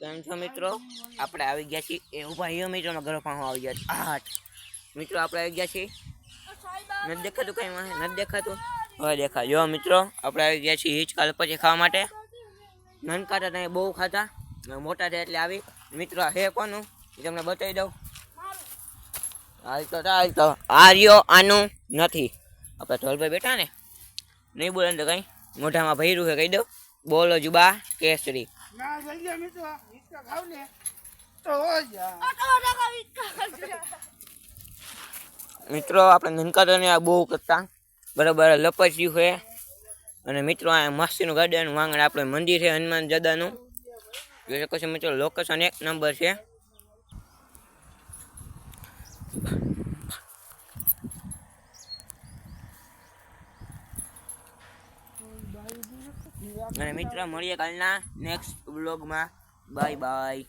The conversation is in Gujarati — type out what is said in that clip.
કેમ છો મિત્રો? આપણે આવી ગયા છીએ એ ઉભા હીરો મિત્રોનો ઘર પાસે આવી ગયા આઠ મિત્રો આપણે આવી ગયા છીએ. નથી દેખાતું કઈ વાંહે નથી દેખાતું હવે દેખાય જો મિત્રો આપણે આવી ગયા છીએ હિચકા પછી ખાવા માટે. નાનકા હતા ત્યાં બહુ ખાતા મોટા થયા એટલે આવી મિત્રો હે કોનું એ તમને બતાવી દઉં. હાલ તો આર્યો આનું નથી આપણે ધોલભાઈ બેઠા ને નહીં બોલે તો કઈ મોઢામાં ભર્યું છે કહી દઉં. બોલો જુબા કેસરી મિત્રો આપણે નનકાને આ બહુ કરતા બરાબર લપચ્યું છે. અને મિત્રો આ મસ્તીનું ગાર્ડન વાંગણ આપણે મંદિર છે હનુમાન દાદાનું જોઈ શકો છો મિત્રો. લોકેશન 1 નંબર છે. અને મિત્રો મળીએ કાલના નેક્સ્ટ બ્લોગમાં. Bye bye.